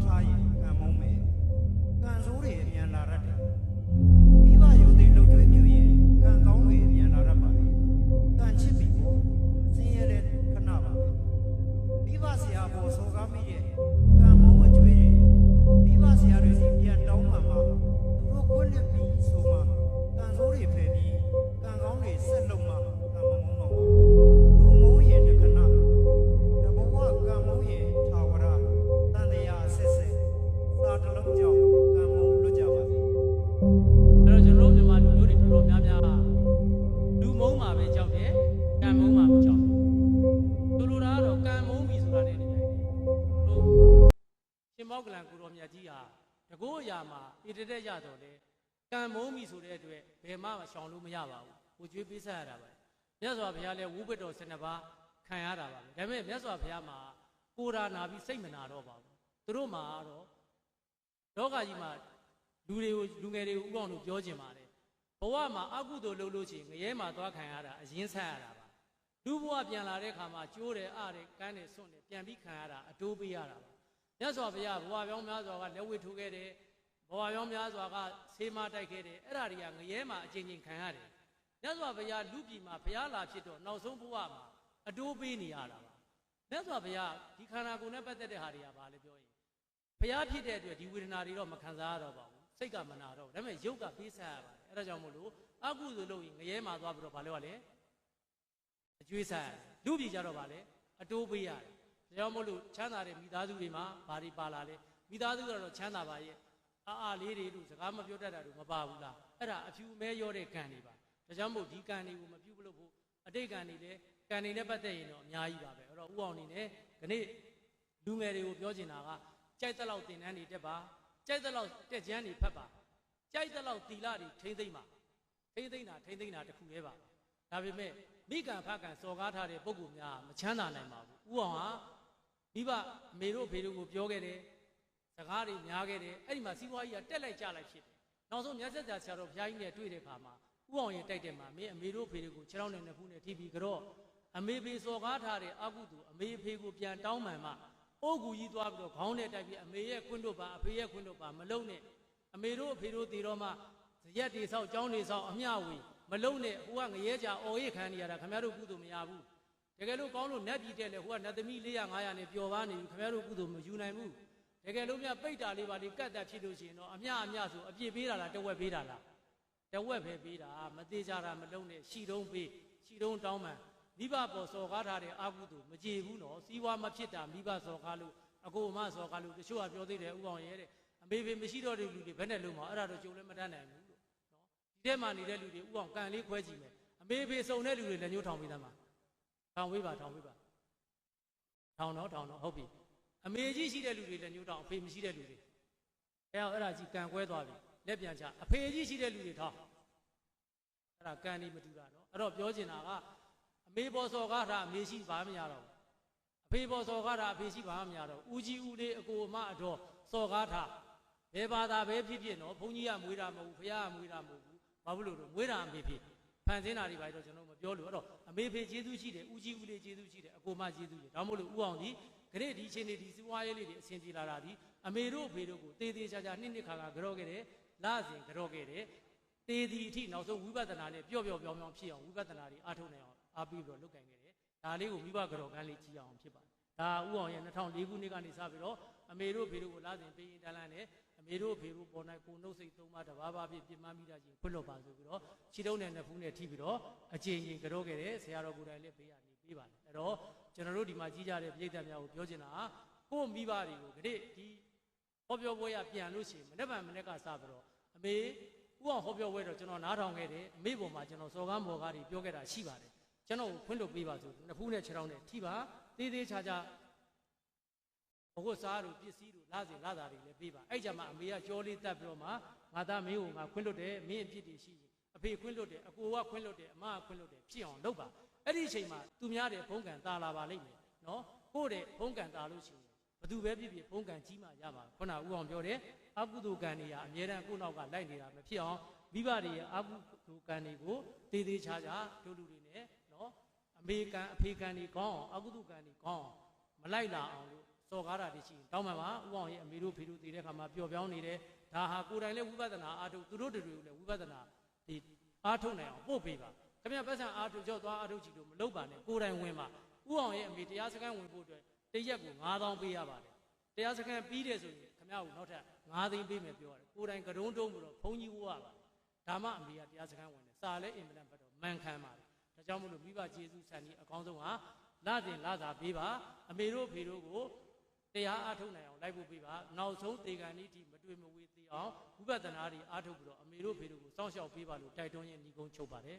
ထားရင်ကံမုန်းမယ်ကံဆိုးတွေအမြန်လာရတယ်မိဘယုံသိလုံကျွေးမြူရင်ကံကောင်းတွေအမြန်လာရပါတယ်ကံချစ်ပြီးပေါ့ဆင်းရဲတဲ့ခဏပါပဲမိဘဆရာပေါ်စော်ကားမိရဲ့ကံမုန်းအကျွေးတွေမိဘဆရာတွေစီပြန်တောင်းမှသူတို့ခွင့်လွှတ်ပြီးဆိုမှကံဆိုးတွေဖယ်ပြီးကံကောင်းတွေဆက်လုံမှကံမုန်းတော့လူမုန်းရင်တခဏတဘဝကံမုန်းရင်ထာဝရတန်တရားအစစ်စစ်စာတလုံးကြောင့်ကံမုန်းလွတ်ကြပါစေအဲ့တော့ကျွန်တော်တို့မြန်မာလူမျိုးတွေတော်တော်များများလူမုန်းမှာပဲကြောက်တယ်ကံမုန်းမှာမကြောက်ဘူးဆိုလိုတာကတော့ကံမုန်းပြီဆိုတာနဲ့နေနိုင်တယ်တို့ရှင်မောက်ကလန်ကိုတော်မြတ်ကြီးဟာတကောအရာမှာဣတတက်ရတော့လေကံမုန်းပြီဆိုတဲ့အတွက်ဘယ်မှရှောင်လို့မရပါဘူးကိုကျွေးပေးဆက်ရတာပဲမြတ်စွာဘုရားလည်းဝုဘတ်တော်12ပါးခံရတာပါပဲဒါပေမဲ့မြတ်စွာဘုရားမှာကိုရာနာပြီးစိတ်မနာတော့ပါဘူးသူတို့မှာတော့လောကကြီးမှာလူငယ်တွေကိုဥပအောင်လို့ပြောချင်ပါတယ်ဘဝမှာအကုသိုလ်လုပ်လို့ရှိရင်ငရဲမှာသွားခံရတာအရင်ဆက်ရတာပါလူဘဝပြန်လာတဲ့ခါမှာကျိုးတယ်အားတယ်ကန်းတယ်စွန့်တယ်ပြန်ပြီးခံရတာအတိုးပေးရတာပါမြတ်စွာဘုရားဘဝပြောင်းများစွာကလက်ဝှေ့ထိုးခဲ့တယ်ဘဝပြောင်းများစွာကဆေးမတိုက်ခဲ့တယ်အဲ့ဒါတွေကငရဲမှာအချင်းချင်းခံရတယ်မြတ်စွာဘုရားလူပြည်မှာဘုရားလာဖြစ်တော့နောက်ဆုံးဘဝမှာအတိုးပေးနေရတာပါမြတ်စွာဘုရားဒီခန္ဓာကိုယ်နဲ့ပတ်သက်တဲ့ဟာတွေကဘာလဲပြောရင်ဘုရားဖြစ်တဲ့အတွက်ဒီဝေဒနာတွေတော့မခံစားရတော့ပါဘူးစိတ်ကမနာတော့ဒါပေမဲ့ရုပ်ကပေးဆက်ရပါတယ်အဲ့ဒါကြောင့်မို့လို့အကုသိုလ်လုပ်ရင်ငရဲမှာသွားပြီးတော့ဘာလဲရလဲအကျွေးဆက်လူပြည်ကြတော့ဘာလဲအတိုးပေးရတယ်ဒါကြောင့်မို့လို့ချမ်းသာတဲ့မိသားစုတွေမှာဘာတွေပါလာလဲမိသားစုကတော့ချမ်းသာပါရဲ့အားလေးတွေတို့စကားမပြောတတ်တာတို့မပါဘူးလားအဲ့ဒါအဖြူမဲရောတဲ့ကံတွေပါဒါကြောင့်မို့ဒီကံတွေကိုမပြုတ်လို့ဖို့အတိတ်ကံတွေလည်းကံတွေနဲ့ပတ်သက်ရင်တော့အများကြီးပါပဲအဲ့တော့ဥအောင်နေနဲ့ဒီနေ့လူငယ်တွေကိုပြောချင်တာကကြိုက်တဲ့လောက်သင်တန်းတွေတက်ပါကြိုက်တဲ့လောက်တက်ကြမ်းတွေဖတ်ပါကြိုက်တဲ့လောက်သီလတွေထိမ့်သိမ့်ပါထိမ့်သိမ့်တာတခုတည်းပါဒါပေမဲ့မိကံဖကံစော်ကားထားတဲ့ပုဂ္ဂိုလ်များမချမ်းသာနိုင်ပါဘူးဥအောင်ဟာမိဘအမေတို့ဖေတို့ကိုပြောခဲ့တယ်စကားတွေများခဲ့တယ်အဲ့ဒီမှာစီးပွားရေးကတက်လိုက်ကြလိုက်ဖြစ်တယ်နောက်ဆုံးမြတ်စွာဘုရားတော်ဘုရားကြီးနဲ့တွေ့တဲ့အခါမှာဥအောင်ရင်တိုက်တယ်မှာမင်းအမေတို့ဖေတို့ကိုခြေထောက်နဲ့နှစ်ဖူးနဲ့ထိပြီးကြတော့အမေဖေစော်ကားထားတဲ့အကုသိုလ်အမေဖေကိုပြန်တောင်းမှန်မှအိုးကူကြီးသွားပြီးတော့ခေါင်းနဲ့တိုက်ပြီးအမေရဲ့ခွန်းတို့ပါအဖေရဲ့ခွန်းတို့ပါမလုံနဲ့အမေတို့အဖေတို့တည်တော့မှရက်တွေဆောက်ကျောင်းတွေဆောက်အမျှဝေမလုံနဲ့ဟိုကငရဲကြအော်ရိတ်ခံနေရတာခင်ဗျားတို့ကုသိုလ်မရဘူးတကယ်လို့ကောင်းလို့နတ်ပြည်တက်လေဟိုကနတ်သမီး400 500နဲ့ပျော်ပါနေပြီခင်ဗျားတို့ကုသိုလ်မယူနိုင်ဘူးတကယ်လို့မြပိတ်တာလေးပါလေးကတ်တာဖြစ်လို့ရှိရင်တော့အမျှဆိုအပြည့်ပေးတာလားတဝက်ပေးတာလားတဝက်ပဲပေးတာမသေးကြတာမလုံနဲ့ရှိတုံးပေးရှိတုံးတောင်းမှန်မိဘပေါ်စော်ကားထားတဲ့အကုသိုလ်မကြေဘူးနော်စီးပွားမဖြစ်တာမိဘစော်ကားလို့အကိုအမစော်ကားလို့တချို့ကပြောသေးတယ်ဥအောင်ရဲတဲ့အမေဖေမရှိတော့တဲ့လူတွေဘယ်နဲ့လုံးမအဲ့ဒါတော့ကြုံလည်းမတတ်နိုင်ဘူးလို့နော်ဒီထဲမှာနေတဲ့လူတွေဥအောင်ကန်လေးခွဲကြည့်မယ်အမေဖေစုံတဲ့လူတွေလည်းညှိုးထောင်ပေးသမှာထောင်ဝေးပါထောင်တော့ဟုတ်ပြီအမေကြီးရှိတဲ့လူတွေလည်းညှိုးထောင်အဖေမရှိတဲ့လူတွေအဲ့ဒါကြီးကန်ကွဲသွားပြီလက်ပြန်ချအဖေကြီးရှိတဲ့လူတွေထောင်အဲ့ဒါကန်နေမတူတာနော်အဲ့တော့ပြောချင်တာကအမေပေါ်စော်ကားတာအမေရှိပါမရတော့အဖေပေါ်စော်ကားတာအဖေရှိပါမရတော့ဦးကြီးဦးလေးအကိုအမအတော်စော်ကားတာဘယ်ဘာသာပဲဖြစ်ဖြစ်နော်ဘုန်းကြီးကမွေးတာမဟုတ်ဘူးဖခင်ကမွေးတာမဟုတ်ဘူးဘာဖြစ်လို့တော့မွေးတာအမေဖေဖန်ဆင်းတာတွေပါတော့ကျွန်တော်မပြောလို့အဲ့တော့အမေဖေကျေးဇူးရှိတယ်ဦးကြီးဦးလေးကျေးဇူးရှိတယ်အကိုမကျေးဇူးရှိတယ်ဒါမှမဟုတ်လို့ဦးအောင်ဒီဂရိဒီချင်းတွေဒီစီးပွားရေးလေးတွေအဆင်ပြေလာတာဒီအမေတို့အဖေတို့ကိုတေးသေးချာချာနှစ်ခါကြောခဲ့တယ်လစဉ်ကြောခဲ့တယ်တေးဒီအထိနောက်ဆုံးဝိပဿနာနဲ့ပျော့ပြောင်းဖြစ်အောင်ဝိပဿနာတွေအားထုတ်နိုင်အောင်အားပြီးတော့လုပ်ကင်ခဲ့တယ်ဒါလေးကိုမိဘကြောကန်းလေးကြည့်အောင်ဖြစ်ပါတယ်ဒါဥအောင်ရဲ့2004ခုနှစ်ကနေစပြီးတော့အမေတို့ဖေတို့ကိုလစဉ်ပေးရင်တန်းလန်းနဲ့အမေတို့ဖေတို့ပေါ်၌ကိုနှုတ်စိတ်သုံးပါးတဘာဘာဖြစ်ပြမမိတာချင်းခွတ်လွတ်ပါဆိုပြီးတော့ခြေတုံးနဲ့နှစ်ဖူးနဲ့ထိပြီးတော့အကျဉ်းချင်းကြောခဲ့တယ်ဆရာတော်ကိုယ်တိုင်လည်းပေးရနေပေးပါတယ်အဲ့တော့ကျွန်တော်တို့ဒီမှာကြီးကြတဲ့ပြည်သက်များကိုပြောချင်တာကိုမိဘတွေကိုဒီဟောပြောပွဲရပြန်လို့ရှိရင်မနေ့ကစပြီးတော့အမေဥအောင်ဟောပြောပွဲတော့ကျွန်တော်နားထောင်ခဲ့တယ်အမေပေါ်မှာကျွန်တော်စော်ကားမော်ကားတွေပြောခဲ့တာရှိပါတယ်ကျွန်တော်ခွင့်လွှတ်ပေးပါဆိုနှစ်ဖူးနဲ့ခြေထောက်နဲ့ထိပါသေးသေးချာချာဘုတ်စားတို့ပစ္စည်းတို့လစဉ်လသားတွေလည်းပေးပါအဲ့ကြမှာအမေကကြောလေးတက်ပြီးတော့မှငါသားမင်းကိုငါခွင့်လွှတ်တယ်မင်းအဖြစ်တွေရှိရင်အဖေခွင့်လွှတ်တယ်အကိုကခွင့်လွှတ်တယ်အမကခွင့်လွှတ်တယ်ဖြစ်အောင်လုပ်ပါအဲ့ဒီအချိန်မှာသူများတဲ့ဘုံကံတာလာပါလိမ့်မယ်နော်ကိုယ့်တဲ့ဘုံကံတာလို့ရှိရင်ဘသူပဲဖြစ်ဖြစ်ဘုံကံကြီးမှရပါခုနဦးအောင်ပြောတယ်အကုသိုလ်ကံတွေကအမြဲတမ်းကိုယ့်နောက်ကလိုက်နေတာမဖြစ်အောင်မိဘတွေရဲ့အကုသိုလ်ကံတွေကိုတေးသေးချာချာတို့လူတွေနဲ့နော်အမေကံအဖေကံတွေကောင်းအောင်အကုသိုလ်ကံတွေကောင်းအောင်မလိုက်လာအောင်လို့ စော်ကားတာတွေရှိရင်တောင်းပန်ပါဥအောင်ရဲ့အမေတို့ဖေတို့တည်တဲ့ခါမှာပျော်ပြောင်းနေတယ်ဒါဟာကိုယ်တိုင်လည်းဝိပဿနာအားထုတ်သူတို့တွေကိုလည်းဝိပဿနာဒီအားထုတ်နိုင်အောင်ပို့ပေးပါခင်ဗျပတ်စံအားထုတ်ကြောက်သွားအားထုတ်ကြည့်လို့မလုပ်ပါနဲ့ကိုယ်တိုင်ဝင်ပါဥအောင်ရဲ့အမေတရားစခန်းဝင်ဖို့အတွက်တရက်ကို9000ပေးရပါတယ်တရားစခန်းပြီးတယ်ဆိုရင်ခင်ဗျားကိုနောက်ထပ်9သိန်းပေးမယ်ပြောရတယ်ကိုယ်တိုင်ကရုံးတုံးပြီးတော့ဘုန်းကြီးဝရပါတယ်ဒါမှအမေကတရားစခန်းဝင်တယ်စာလည်းအင်မတန်ပတ်တော့မှန်ခံပါတယ်ဒါကြောင့်မို့လို့မိဘကျေးဇူးဆန်ကြီးအကောင်းဆုံးဟာလာတင်လာသာပေးပါအမေတို့ဖေတို့ကိုတရားအားထုတ်နိုင်အောင်လိုက်ဖို့ပေးပါနောက်ဆုံးတေကန်ဤထိမတွေ့မဝေးသေးအောင်ဝိပဿနာတွေအားထုတ်ပြီးတော့အမေတို့ဖေတို့ကိုစောင့်ရှောက်ပေးပါလို့တိုက်တွန်းရင်းညီကုန်းချုပ်ပါတယ်